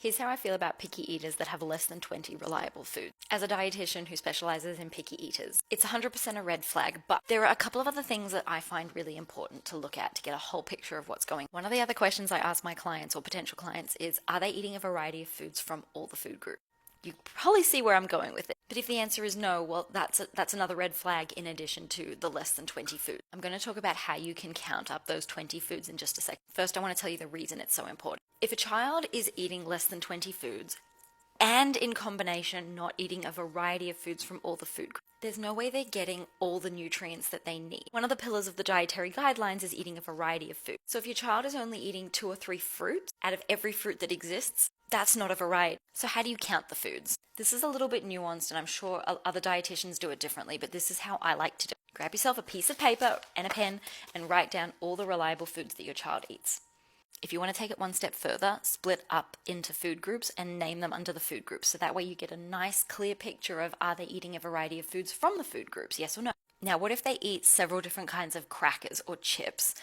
Here's how I feel about picky eaters that have less than 20 reliable foods. As a dietitian who specializes in picky eaters, it's 100% a red flag, but there are a couple of other things that I find really important to look at to get a whole picture of what's going on. One of the other questions I ask my clients or potential clients is, are they eating a variety of foods from all the food groups? You probably see where I'm going with it. But if the answer is no, well, that's another red flag in addition to the less than 20 foods. I'm going to talk about how you can count up those 20 foods in just a second. First, I want to tell you the reason it's so important. If a child is eating less than 20 foods, and in combination not eating a variety of foods from all the food groups, there's no way they're getting all the nutrients that they need. One of the pillars of the dietary guidelines is eating a variety of food. So if your child is only eating 2 or 3 fruits out of every fruit that exists, that's not a variety. So how do you count the foods? This is a little bit nuanced, and I'm sure other dietitians do it differently, but this is how I like to do it. Grab yourself a piece of paper and a pen and write down all the reliable foods that your child eats. If you want to take it one step further, split up into food groups and name them under the food groups. So that way you get a nice clear picture of, are they eating a variety of foods from the food groups, yes or no? Now, what if they eat several different kinds of crackers or chips?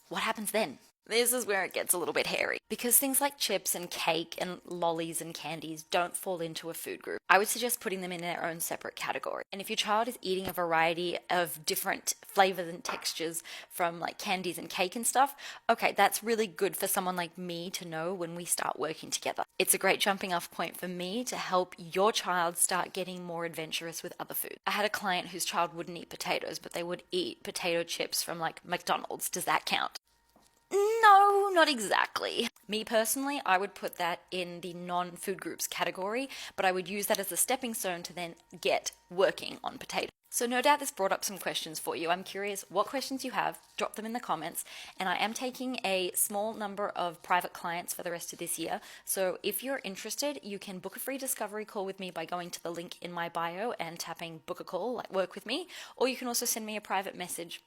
What happens then? This is where it gets a little bit hairy. Because things like chips and cake and lollies and candies don't fall into a food group, I would suggest putting them in their own separate category. And if your child is eating a variety of different flavors and textures from like candies and cake and stuff, okay, that's really good for someone like me to know when we start working together. It's a great jumping off point for me to help your child start getting more adventurous with other food. I had a client whose child wouldn't eat potatoes, but they would eat potato chips from like McDonald's. Does that count? No, not exactly. Me personally, I would put that in the non-food groups category, but I would use that as a stepping stone to then get working on potatoes. So no doubt this brought up some questions for you. I'm curious what questions you have. Drop them in the comments. And I am taking a small number of private clients for the rest of this year. So if you're interested, you can book a free discovery call with me by going to the link in my bio and tapping book a call, like work with me. Or you can also send me a private message